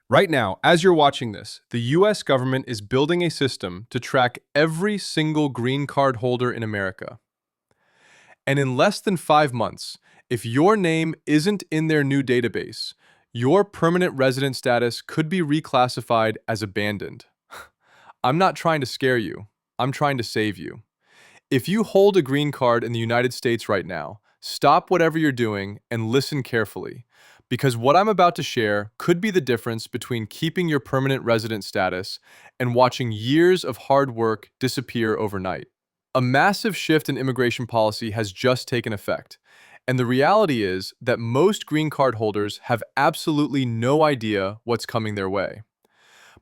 Right now, as you're watching this, the US government is building a system to track every single green card holder in America. And in less than 5 months, if your name isn't in their new database, your permanent resident status could be reclassified as abandoned. I'm not trying to scare you, I'm trying to save you. If you hold a green card in the United States right now, stop whatever you're doing and listen carefully, because what I'm about to share could be the difference between keeping your permanent resident status and watching years of hard work disappear overnight. A massive shift in immigration policy has just taken effect, and the reality is that most green card holders have absolutely no idea what's coming their way.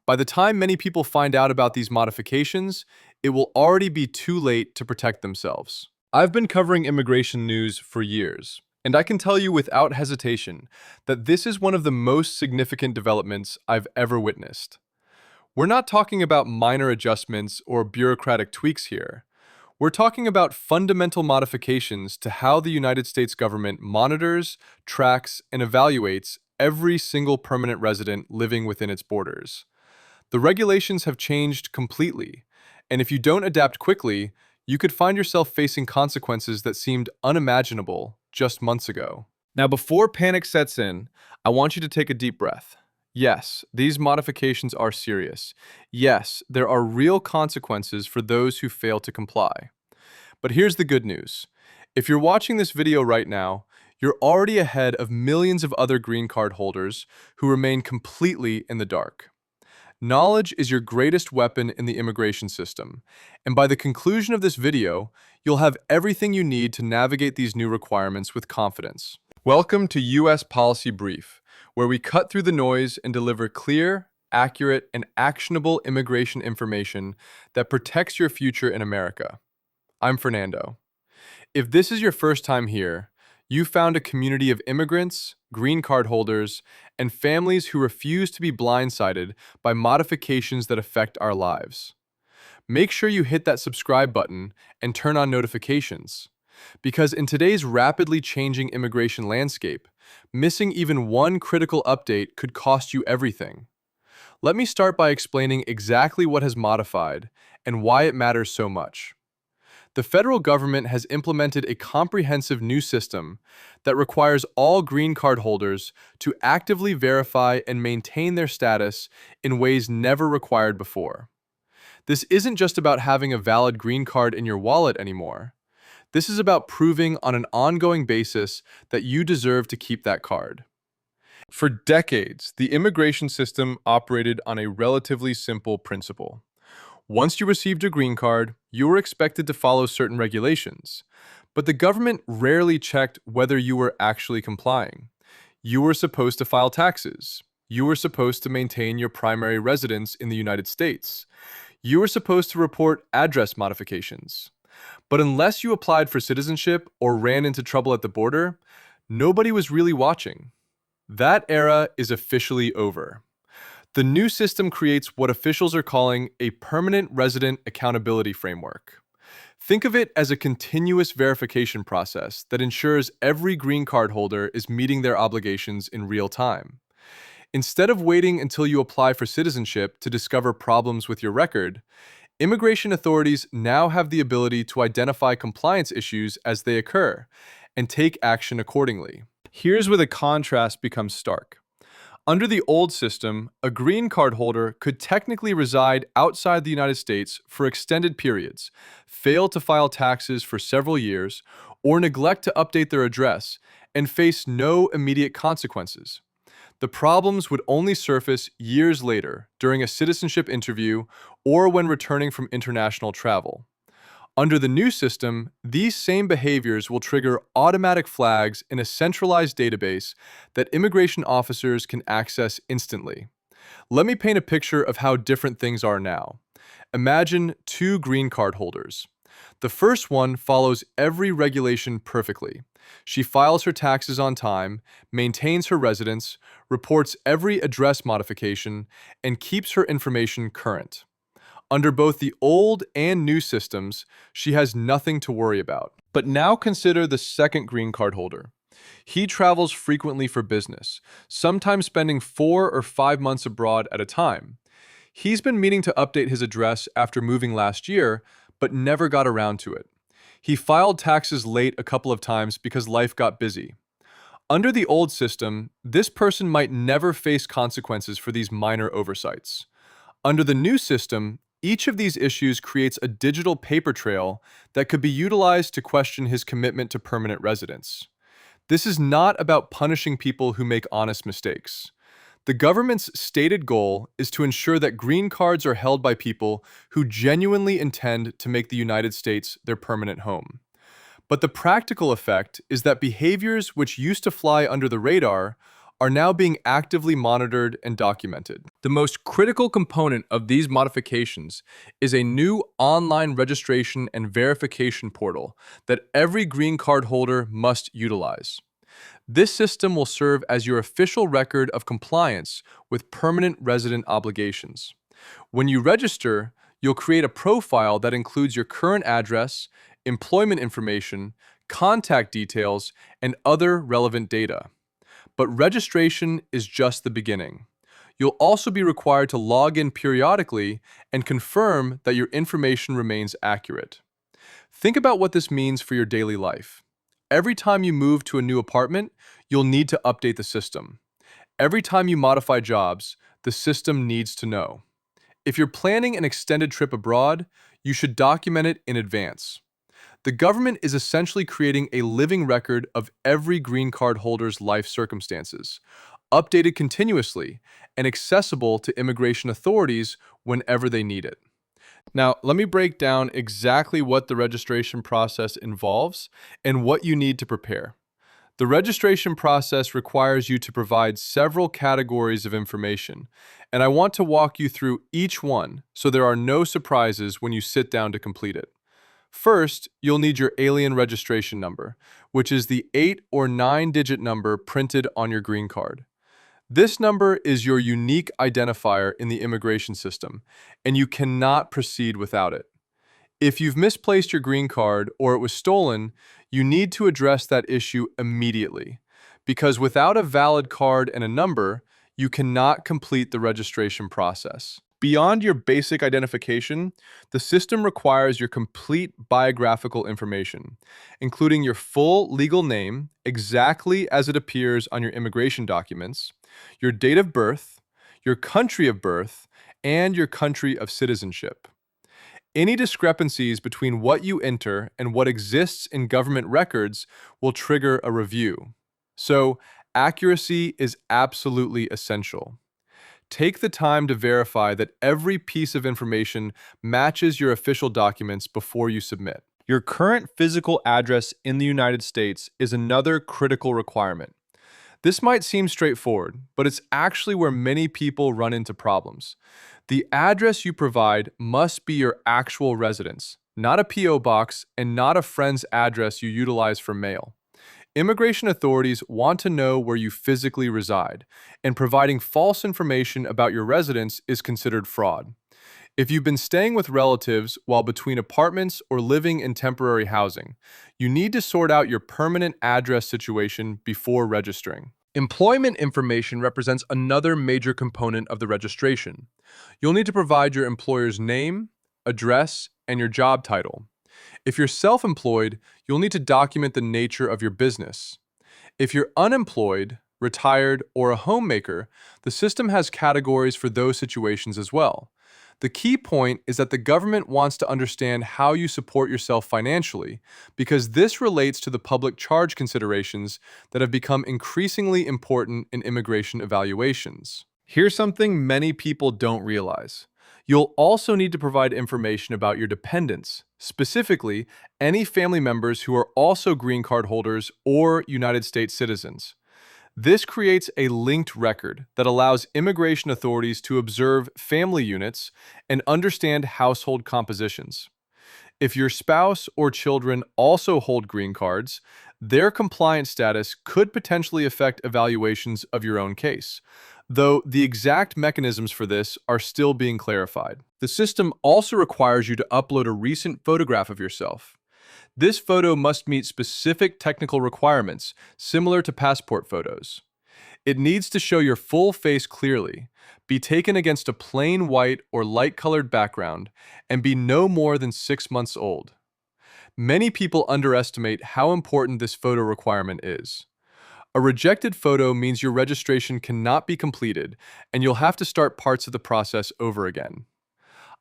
By the time many people find out about these modifications, it will already be too late to protect themselves. I've been covering immigration news for years, and I can tell you without hesitation that this is one of the most significant developments I've ever witnessed. We're not talking about minor adjustments or bureaucratic tweaks here. We're talking about fundamental modifications to how the United States government monitors, tracks, and evaluates every single permanent resident living within its borders. The regulations have changed completely, and if you don't adapt quickly, you could find yourself facing consequences that seemed unimaginable just months ago. Now, before panic sets in, I want you to take a deep breath. Yes, these modifications are serious. Yes, there are real consequences for those who fail to comply. But here's the good news. If you're watching this video right now, you're already ahead of millions of other green card holders who remain completely in the dark. Knowledge is your greatest weapon in the immigration system, and by the conclusion of this video, you'll have everything you need to navigate these new requirements with confidence. Welcome to US Policy Brief, where we cut through the noise and deliver clear, accurate, and actionable immigration information that protects your future in America. I'm Fernando. If this is your first time here, you found a community of immigrants, green card holders, and families who refuse to be blindsided by modifications that affect our lives. Make sure you hit that subscribe button and turn on notifications, because in today's rapidly changing immigration landscape, missing even one critical update could cost you everything. Let me start by explaining exactly what has modified and why it matters so much. The federal government has implemented a comprehensive new system that requires all green card holders to actively verify and maintain their status in ways never required before. This isn't just about having a valid green card in your wallet anymore. This is about proving on an ongoing basis that you deserve to keep that card. For decades, the immigration system operated on a relatively simple principle. Once you received a green card, you were expected to follow certain regulations, but the government rarely checked whether you were actually complying. You were supposed to file taxes. You were supposed to maintain your primary residence in the United States. You were supposed to report address modifications. But unless you applied for citizenship or ran into trouble at the border, nobody was really watching. That era is officially over. The new system creates what officials are calling a permanent resident accountability framework. Think of it as a continuous verification process that ensures every green card holder is meeting their obligations in real time. Instead of waiting until you apply for citizenship to discover problems with your record, immigration authorities now have the ability to identify compliance issues as they occur and take action accordingly. Here's where the contrast becomes stark. Under the old system, a green card holder could technically reside outside the United States for extended periods, fail to file taxes for several years, or neglect to update their address, and face no immediate consequences. The problems would only surface years later during a citizenship interview or when returning from international travel. Under the new system, these same behaviors will trigger automatic flags in a centralized database that immigration officers can access instantly. Let me paint a picture of how different things are now. Imagine two green card holders. The first one follows every regulation perfectly. She files her taxes on time, maintains her residence, reports every address modification, and keeps her information current. Under both the old and new systems, she has nothing to worry about. But now consider the second green card holder. He travels frequently for business, sometimes spending 4 or 5 months abroad at a time. He's been meaning to update his address after moving last year, but never got around to it. He filed taxes late a couple of times because life got busy. Under the old system, this person might never face consequences for these minor oversights. Under the new system, each of these issues creates a digital paper trail that could be utilized to question his commitment to permanent residence. This is not about punishing people who make honest mistakes. The government's stated goal is to ensure that green cards are held by people who genuinely intend to make the United States their permanent home. But the practical effect is that behaviors which used to fly under the radar are now being actively monitored and documented. The most critical component of these modifications is a new online registration and verification portal that every green card holder must utilize. This system will serve as your official record of compliance with permanent resident obligations. When you register, you'll create a profile that includes your current address, employment information, contact details, and other relevant data. But registration is just the beginning. You'll also be required to log in periodically and confirm that your information remains accurate. Think about what this means for your daily life. Every time you move to a new apartment, you'll need to update the system. Every time you modify jobs, the system needs to know. If you're planning an extended trip abroad, you should document it in advance. The government is essentially creating a living record of every green card holder's life circumstances, updated continuously and accessible to immigration authorities whenever they need it. Now, let me break down exactly what the registration process involves and what you need to prepare. The registration process requires you to provide several categories of information, and I want to walk you through each one so there are no surprises when you sit down to complete it. First, you'll need your alien registration number, which is the 8 or 9-digit number printed on your green card. This number is your unique identifier in the immigration system, and you cannot proceed without it. If you've misplaced your green card or it was stolen, you need to address that issue immediately, because without a valid card and a number, you cannot complete the registration process. Beyond your basic identification, the system requires your complete biographical information, including your full legal name, exactly as it appears on your immigration documents, your date of birth, your country of birth, and your country of citizenship. Any discrepancies between what you enter and what exists in government records will trigger a review. So, accuracy is absolutely essential. Take the time to verify that every piece of information matches your official documents before you submit. Your current physical address in the United States is another critical requirement. This might seem straightforward, but it's actually where many people run into problems. The address you provide must be your actual residence, not a P.O. box and not a friend's address you utilize for mail. Immigration authorities want to know where you physically reside, and providing false information about your residence is considered fraud. If you've been staying with relatives while between apartments or living in temporary housing, you need to sort out your permanent address situation before registering. Employment information represents another major component of the registration. You'll need to provide your employer's name, address, and your job title. If you're self-employed, you'll need to document the nature of your business. If you're unemployed, retired, or a homemaker, the system has categories for those situations as well. The key point is that the government wants to understand how you support yourself financially, because this relates to the public charge considerations that have become increasingly important in immigration evaluations. Here's something many people don't realize. You'll also need to provide information about your dependents, specifically any family members who are also green card holders or United States citizens. This creates a linked record that allows immigration authorities to observe family units and understand household compositions. If your spouse or children also hold green cards, their compliance status could potentially affect evaluations of your own case, though the exact mechanisms for this are still being clarified. The system also requires you to upload a recent photograph of yourself. This photo must meet specific technical requirements, similar to passport photos. It needs to show your full face clearly, be taken against a plain white or light-colored background, and be no more than 6 months old. Many people underestimate how important this photo requirement is. A rejected photo means your registration cannot be completed, and you'll have to start parts of the process over again.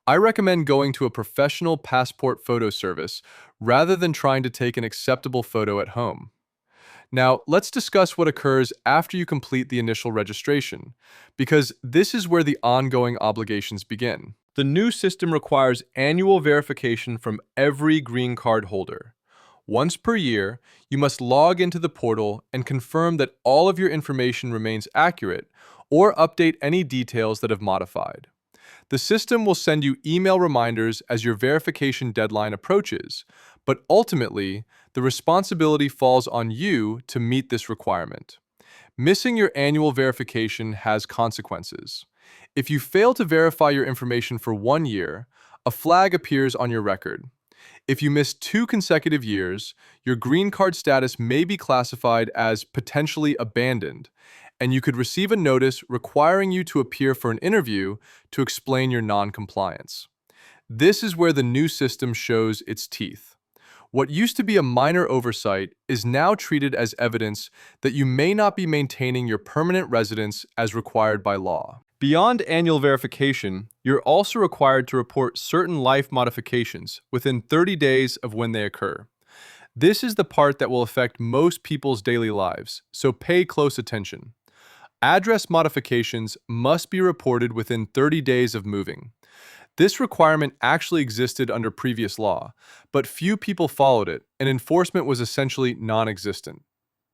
I recommend going to a professional passport photo service rather than trying to take an acceptable photo at home. Now, let's discuss what occurs after you complete the initial registration, because this is where the ongoing obligations begin. The new system requires annual verification from every green card holder. Once per year, you must log into the portal and confirm that all of your information remains accurate or update any details that have modified. The system will send you email reminders as your verification deadline approaches, but ultimately, the responsibility falls on you to meet this requirement. Missing your annual verification has consequences. If you fail to verify your information for 1 year, a flag appears on your record. If you miss 2 consecutive years, your green card status may be classified as potentially abandoned, and you could receive a notice requiring you to appear for an interview to explain your non-compliance. This is where the new system shows its teeth. What used to be a minor oversight is now treated as evidence that you may not be maintaining your permanent residence as required by law. Beyond annual verification, you're also required to report certain life modifications within 30 days of when they occur. This is the part that will affect most people's daily lives, so pay close attention. Address modifications must be reported within 30 days of moving. This requirement actually existed under previous law, but few people followed it, and enforcement was essentially non-existent.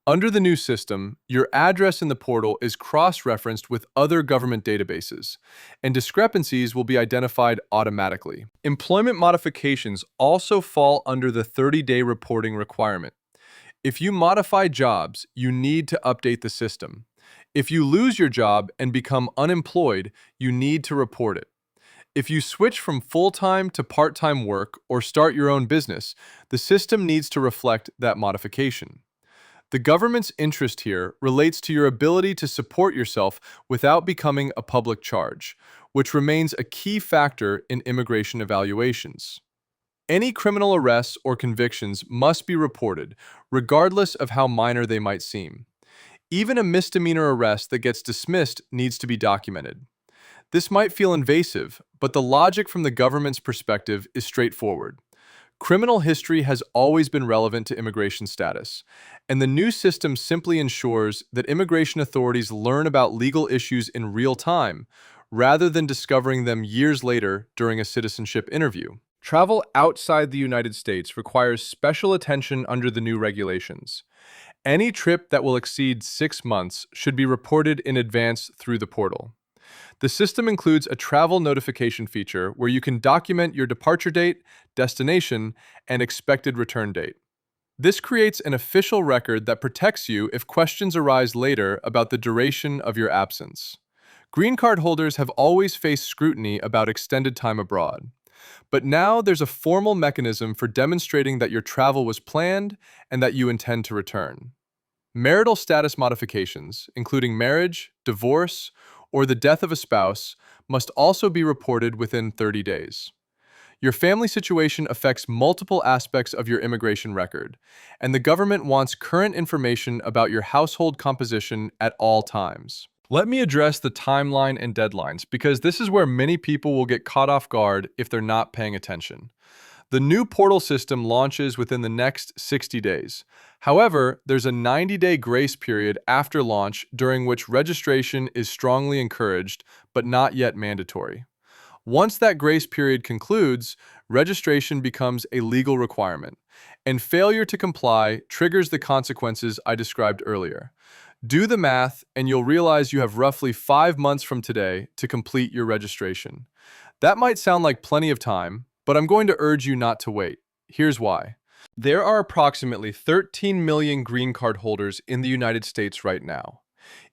Under the new system, your address in the portal is cross-referenced with other government databases, and discrepancies will be identified automatically. Employment modifications also fall under the 30-day reporting requirement. If you modify jobs, you need to update the system. If you lose your job and become unemployed, you need to report it. If you switch from full-time to part-time work or start your own business, the system needs to reflect that modification. The government's interest here relates to your ability to support yourself without becoming a public charge, which remains a key factor in immigration evaluations. Any criminal arrests or convictions must be reported, regardless of how minor they might seem. Even a misdemeanor arrest that gets dismissed needs to be documented. This might feel invasive, but the logic from the government's perspective is straightforward. Criminal history has always been relevant to immigration status, and the new system simply ensures that immigration authorities learn about legal issues in real time, rather than discovering them years later during a citizenship interview. Travel outside the United States requires special attention under the new regulations. Any trip that will exceed 6 months should be reported in advance through the portal. The system includes a travel notification feature where you can document your departure date, destination, and expected return date. This creates an official record that protects you if questions arise later about the duration of your absence. Green card holders have always faced scrutiny about extended time abroad. But now there's a formal mechanism for demonstrating that your travel was planned and that you intend to return. Marital status modifications, including marriage, divorce, or the death of a spouse, must also be reported within 30 days. Your family situation affects multiple aspects of your immigration record, and the government wants current information about your household composition at all times. Let me address the timeline and deadlines, because this is where many people will get caught off guard if they're not paying attention. The new portal system launches within the next 60 days. However, there's a 90-day grace period after launch during which registration is strongly encouraged, but not yet mandatory. Once that grace period concludes, registration becomes a legal requirement, and failure to comply triggers the consequences I described earlier. Do the math, and you'll realize you have roughly 5 months from today to complete your registration. That might sound like plenty of time, but I'm going to urge you not to wait. Here's why. There are approximately 13 million green card holders in the United States right now.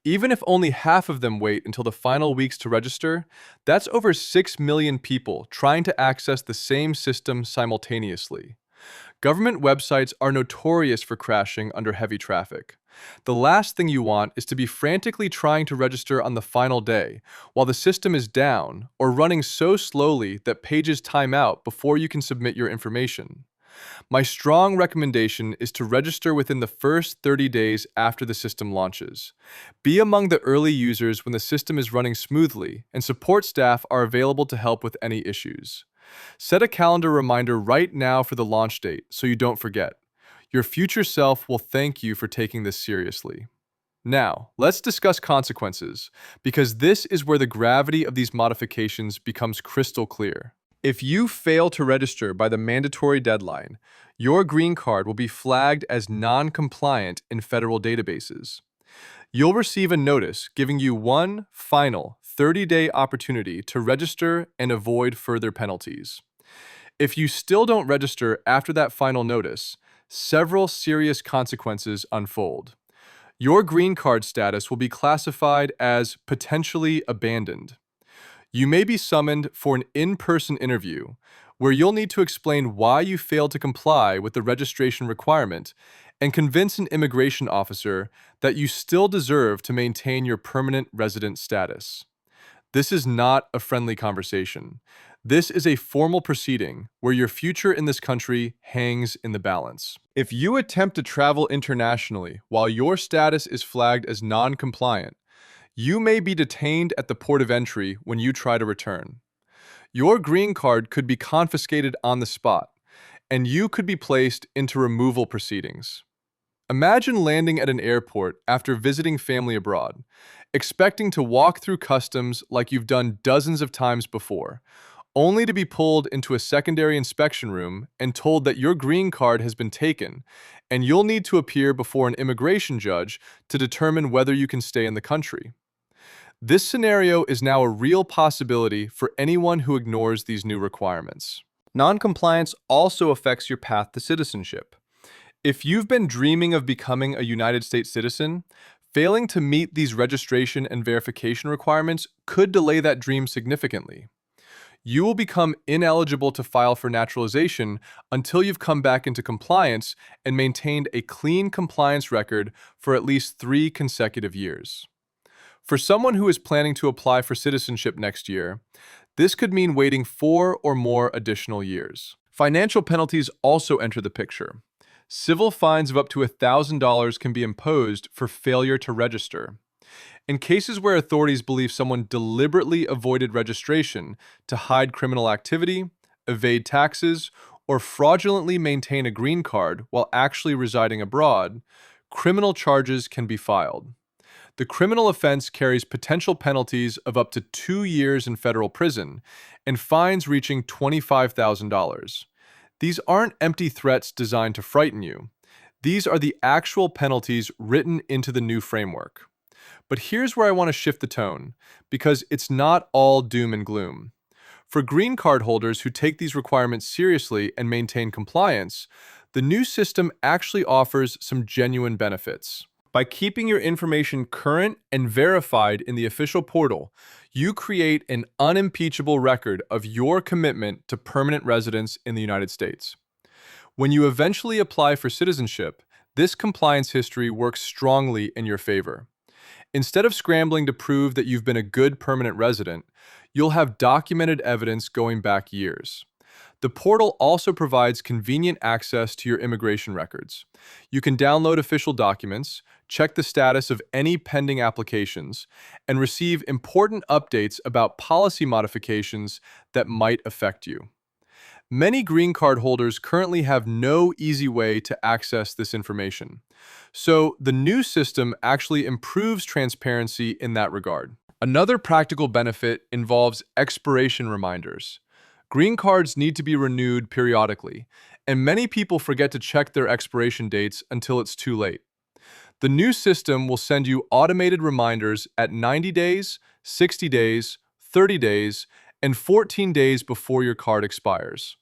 Even if only half of them wait until the final weeks to register, that's over 6 million people trying to access the same system simultaneously. Government websites are notorious for crashing under heavy traffic. The last thing you want is to be frantically trying to register on the final day while the system is down or running so slowly that pages time out before you can submit your information. My strong recommendation is to register within the first 30 days after the system launches. Be among the early users when the system is running smoothly, and support staff are available to help with any issues. Set a calendar reminder right now for the launch date so you don't forget. Your future self will thank you for taking this seriously. Now, let's discuss consequences, because this is where the gravity of these modifications becomes crystal clear. If you fail to register by the mandatory deadline, your green card will be flagged as non-compliant in federal databases. You'll receive a notice giving you one final 30-day opportunity to register and avoid further penalties. If you still don't register after that final notice, several serious consequences unfold. Your green card status will be classified as potentially abandoned. You may be summoned for an in-person interview where you'll need to explain why you failed to comply with the registration requirement and convince an immigration officer that you still deserve to maintain your permanent resident status. This is not a friendly conversation. This is a formal proceeding where your future in this country hangs in the balance. If you attempt to travel internationally while your status is flagged as non-compliant, you may be detained at the port of entry when you try to return. Your green card could be confiscated on the spot, and you could be placed into removal proceedings. Imagine landing at an airport after visiting family abroad, expecting to walk through customs like you've done dozens of times before, only to be pulled into a secondary inspection room and told that your green card has been taken, and you'll need to appear before an immigration judge to determine whether you can stay in the country. This scenario is now a real possibility for anyone who ignores these new requirements. Noncompliance also affects your path to citizenship. If you've been dreaming of becoming a United States citizen, failing to meet these registration and verification requirements could delay that dream significantly. You will become ineligible to file for naturalization until you've come back into compliance and maintained a clean compliance record for at least 3 consecutive years. For someone who is planning to apply for citizenship next year, this could mean waiting 4 or more additional years. Financial penalties also enter the picture. Civil fines of up to $1,000 can be imposed for failure to register. In cases where authorities believe someone deliberately avoided registration to hide criminal activity, evade taxes, or fraudulently maintain a green card while actually residing abroad, criminal charges can be filed. The criminal offense carries potential penalties of up to 2 years in federal prison and fines reaching $25,000. These aren't empty threats designed to frighten you. These are the actual penalties written into the new framework. But here's where I want to shift the tone, because it's not all doom and gloom. For green card holders who take these requirements seriously and maintain compliance, the new system actually offers some genuine benefits. By keeping your information current and verified in the official portal, you create an unimpeachable record of your commitment to permanent residence in the United States. When you eventually apply for citizenship, this compliance history works strongly in your favor. Instead of scrambling to prove that you've been a good permanent resident, you'll have documented evidence going back years. The portal also provides convenient access to your immigration records. You can download official documents, check the status of any pending applications, and receive important updates about policy modifications that might affect you. Many green card holders currently have no easy way to access this information. So the new system actually improves transparency in that regard. Another practical benefit involves expiration reminders. Green cards need to be renewed periodically, and many people forget to check their expiration dates until it's too late. The new system will send you automated reminders at 90 days, 60 days, 30 days, and 14 days before your card expires.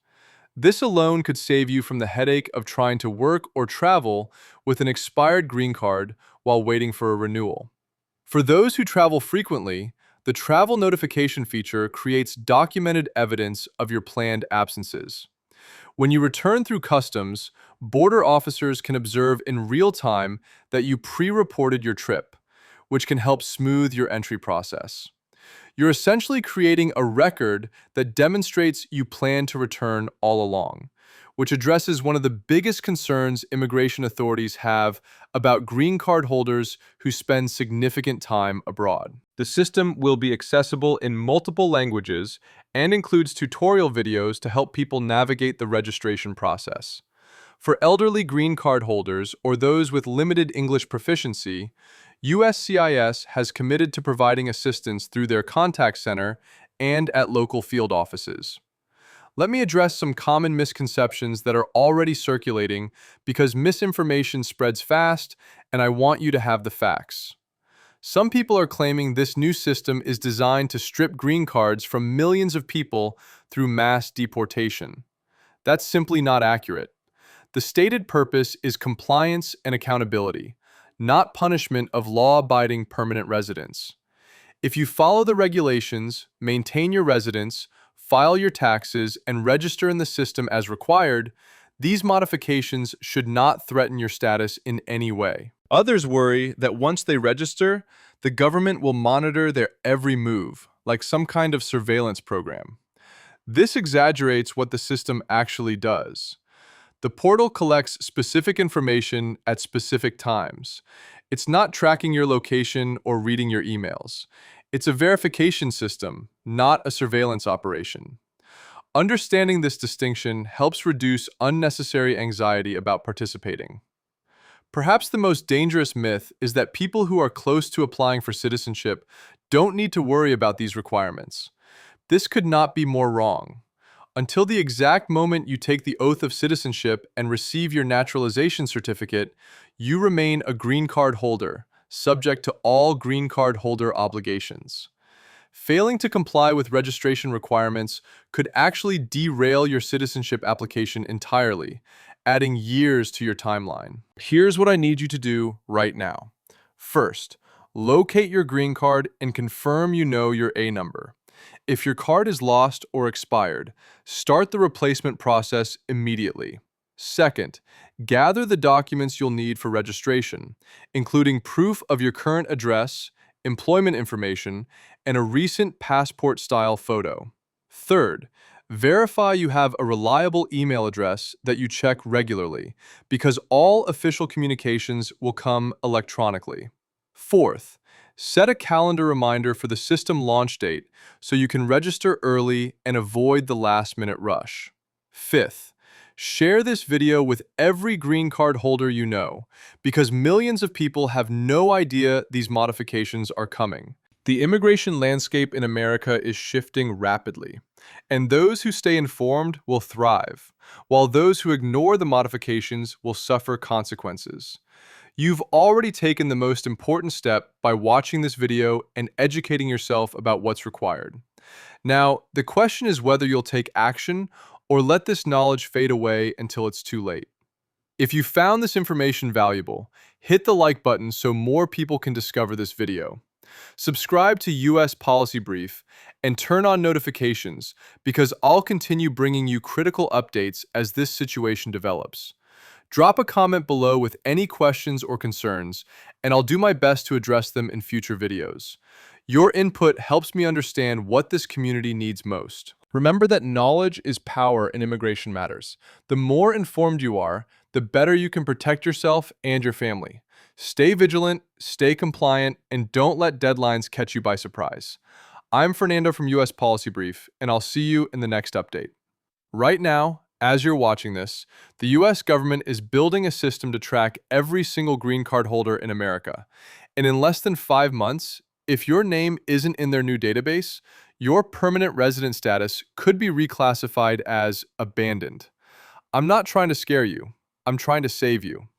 This alone could save you from the headache of trying to work or travel with an expired green card while waiting for a renewal. For those who travel frequently, the travel notification feature creates documented evidence of your planned absences. When you return through customs, border officers can observe in real time that you pre-reported your trip, which can help smooth your entry process. You're essentially creating a record that demonstrates you plan to return all along, which addresses one of the biggest concerns immigration authorities have about green card holders who spend significant time abroad. The system will be accessible in multiple languages and includes tutorial videos to help people navigate the registration process. For elderly green card holders or those with limited English proficiency, USCIS has committed to providing assistance through their contact center and at local field offices. Let me address some common misconceptions that are already circulating because misinformation spreads fast and I want you to have the facts. Some people are claiming this new system is designed to strip green cards from millions of people through mass deportation. That's simply not accurate. The stated purpose is compliance and accountability, not punishment of law-abiding permanent residents. If you follow the regulations, maintain your residence, file your taxes, and register in the system as required, these modifications should not threaten your status in any way. Others worry that once they register, the government will monitor their every move, like some kind of surveillance program. This exaggerates what the system actually does. The portal collects specific information at specific times. It's not tracking your location or reading your emails. It's a verification system, not a surveillance operation. Understanding this distinction helps reduce unnecessary anxiety about participating. Perhaps the most dangerous myth is that people who are close to applying for citizenship don't need to worry about these requirements. This could not be more wrong. Until the exact moment you take the oath of citizenship and receive your naturalization certificate, you remain a green card holder, subject to all green card holder obligations. Failing to comply with registration requirements could actually derail your citizenship application entirely, adding years to your timeline. Here's what I need you to do right now. First, locate your green card and confirm you know your A number. If your card is lost or expired, start the replacement process immediately. Second, gather the documents you'll need for registration, including proof of your current address, employment information, and a recent passport-style photo. Third, verify you have a reliable email address that you check regularly, because all official communications will come electronically. Fourth, set a calendar reminder for the system launch date so you can register early and avoid the last-minute rush. Fifth, share this video with every green card holder you know, because millions of people have no idea these modifications are coming. The immigration landscape in America is shifting rapidly, and those who stay informed will thrive, while those who ignore the modifications will suffer consequences. You've already taken the most important step by watching this video and educating yourself about what's required. Now, the question is whether you'll take action or let this knowledge fade away until it's too late. If you found this information valuable, hit the like button so more people can discover this video. Subscribe to US Policy Brief and turn on notifications because I'll continue bringing you critical updates as this situation develops. Drop a comment below with any questions or concerns, and I'll do my best to address them in future videos. Your input helps me understand what this community needs most. Remember that knowledge is power in immigration matters. The more informed you are, the better you can protect yourself and your family. Stay vigilant, stay compliant, and don't let deadlines catch you by surprise. I'm Fernando from US Policy Brief, and I'll see you in the next update. Right now, as you're watching this, the US government is building a system to track every single green card holder in America. And in less than 5 months, if your name isn't in their new database, your permanent resident status could be reclassified as abandoned. I'm not trying to scare you. I'm trying to save you.